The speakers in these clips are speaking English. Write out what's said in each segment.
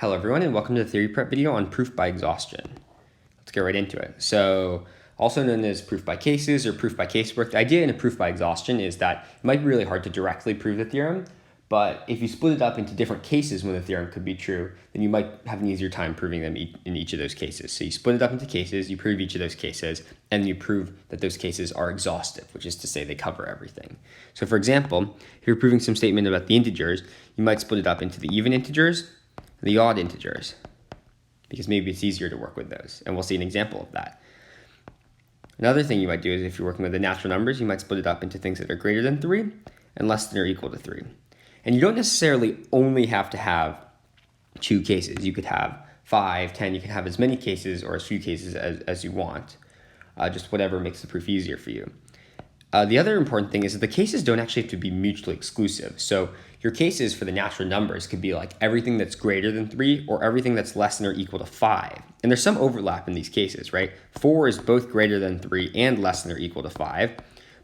Hello everyone and welcome to the theory prep video on proof by exhaustion. Let's get right into it. So, also known as proof by cases or proof by casework, the idea in a proof by exhaustion is that it might be really hard to directly prove the theorem, but if you split it up into different cases when the theorem could be true, then you might have an easier time proving them in each of those cases. So you split it up into cases, you prove each of those cases, and you prove that those cases are exhaustive, which is to say they cover everything. So for example, if you're proving some statement about the integers, you might split it up into the even integers, the odd integers, because maybe it's easier to work with those, and we'll see an example of that. Another thing you might do is if you're working with the natural numbers, you might split it up into things that are greater than 3 and less than or equal to 3. And you don't necessarily only have to have 2 cases. You could have 5, 10, you can have as many cases or as few cases as you want, just whatever makes the proof easier for you. The other important thing is that the cases don't actually have to be mutually exclusive. So your cases for the natural numbers could be like everything that's greater than 3 or everything that's less than or equal to 5. And there's some overlap in these cases, right? 4 is both greater than 3 and less than or equal to 5.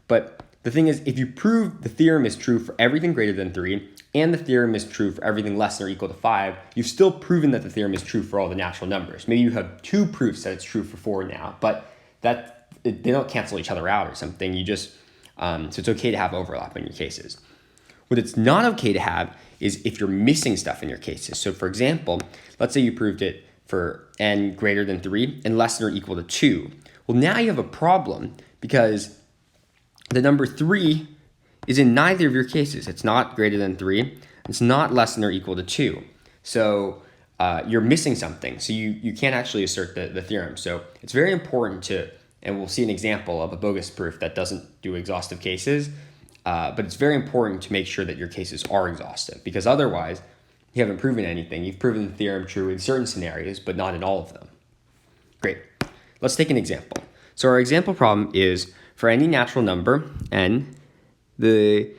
But the thing is, if you prove the theorem is true for everything greater than 3 and the theorem is true for everything less than or equal to 5, you've still proven that the theorem is true for all the natural numbers. Maybe you have 2 proofs that it's true for 4 now, but they don't cancel each other out or something. You just so it's okay to have overlap in your cases. What it's not okay to have is if you're missing stuff in your cases. So for example, let's say you proved it for n greater than 3 and less than or equal to 2. Well, now you have a problem because the number 3 is in neither of your cases. It's not greater than 3. It's not less than or equal to 2. So you're missing something. So you can't actually assert the theorem. So it's very important to, and we'll see an example of a bogus proof that doesn't do exhaustive cases, but it's very important to make sure that your cases are exhaustive, because otherwise you haven't proven anything. You've proven the theorem true in certain scenarios, but not in all of them. Great. Let's take an example. So our example problem is for any natural number, n, the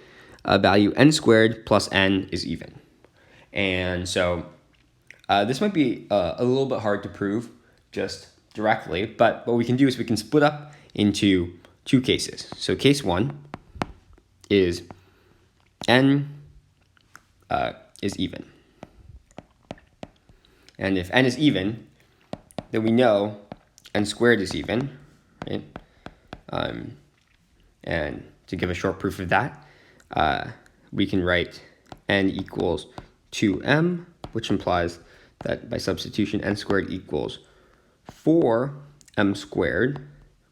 value n squared plus n is even. And so this might be a little bit hard to prove just directly, but what we can do is we can split up into 2 cases. So case 1 is n is even. And if n is even, then we know n squared is even, right? And to give a short proof of that, we can write n equals 2m, which implies that by substitution n squared equals 4m squared,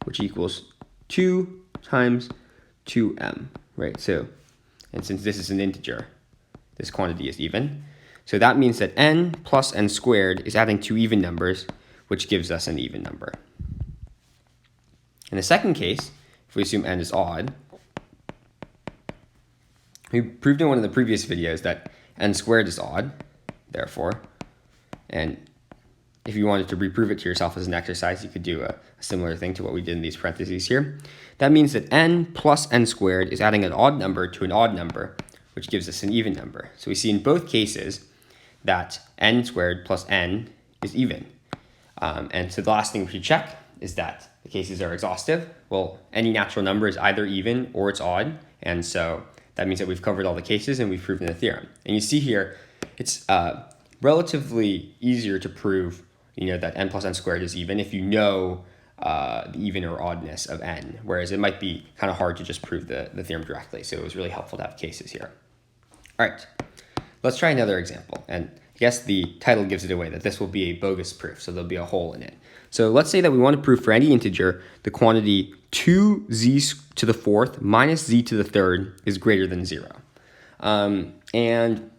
which equals 2 times 2m, right? So, and since this is an integer, this quantity is even. So that means that n plus n squared is adding 2 even numbers, which gives us an even number. In the second case, if we assume n is odd, we proved in one of the previous videos that n squared is odd, therefore, and if you wanted to reprove it to yourself as an exercise, you could do a similar thing to what we did in these parentheses here. That means that n plus n squared is adding an odd number to an odd number, which gives us an even number. So we see in both cases that n squared plus n is even. And so the last thing we should check is that the cases are exhaustive. Well, any natural number is either even or it's odd. And so that means that we've covered all the cases and we've proven the theorem. And you see here, it's relatively easier to prove that n plus n squared is even if you know the even or oddness of n, whereas it might be kind of hard to just prove the theorem directly. So it was really helpful to have cases here. All right, let's try another example. And I guess the title gives it away that this will be a bogus proof, so there'll be a hole in it. So let's say that we want to prove for any integer the quantity 2z to the 4th minus z to the 3rd is greater than 0. And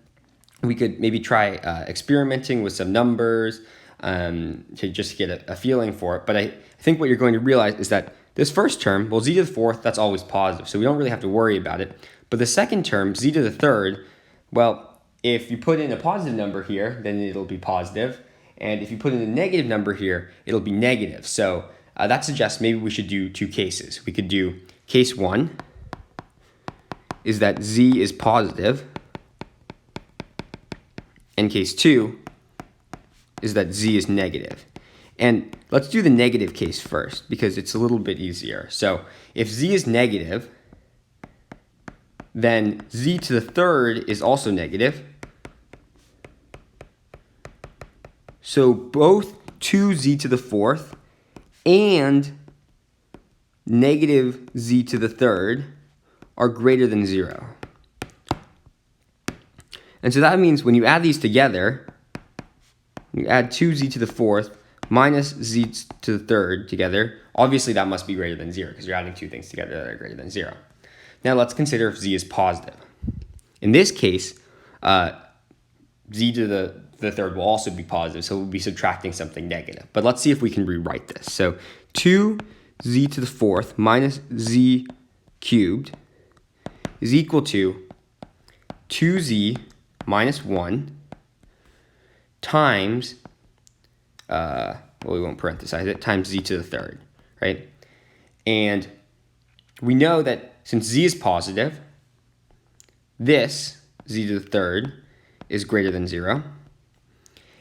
we could maybe try experimenting with some numbers to just get a feeling for it. But I think what you're going to realize is that this first term, well, z to the 4th, that's always positive, so we don't really have to worry about it. But the second term, z to the 3rd, well, if you put in a positive number here, then it'll be positive. And if you put in a negative number here, it'll be negative. So that suggests maybe we should do 2 cases. We could do case 1 is that z is positive, and case 2 is that z is negative. And let's do the negative case first because it's a little bit easier. So if z is negative, then z to the 3rd is also negative. So both 2z to the fourth and negative z to the third are greater than 0. And so that means when you add these together, you add 2z to the fourth minus z to the third together, obviously that must be greater than 0 because you're adding two things together that are greater than 0. Now let's consider if z is positive. In this case, z to the third will also be positive, so we'll be subtracting something negative. But let's see if we can rewrite this. So 2z to the fourth minus z cubed is equal to 2z minus 1 times, well, we won't parenthesize it, times z to the third, right? And we know that since z is positive, this, z to the third, is greater than 0.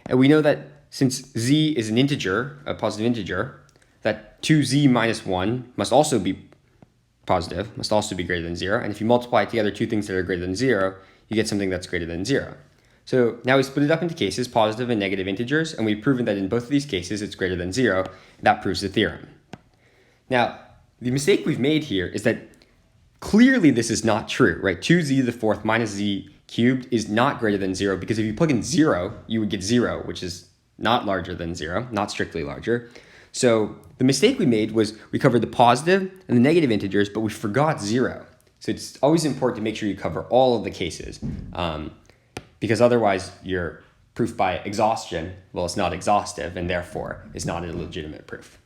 And we know that since z is an integer, a positive integer, that 2z minus 1 must also be positive, must also be greater than 0. And if you multiply together two things that are greater than 0, you get something that's greater than 0. So now we split it up into cases, positive and negative integers, and we've proven that in both of these cases it's greater than 0. That proves the theorem. Now, the mistake we've made here is that clearly this is not true, right? 2z to the fourth minus z cubed is not greater than 0 because if you plug in 0, you would get 0, which is not larger than 0, not strictly larger. So the mistake we made was we covered the positive and the negative integers, but we forgot 0. So it's always important to make sure you cover all of the cases because otherwise your proof by exhaustion, well, it's not exhaustive and therefore is not a legitimate proof.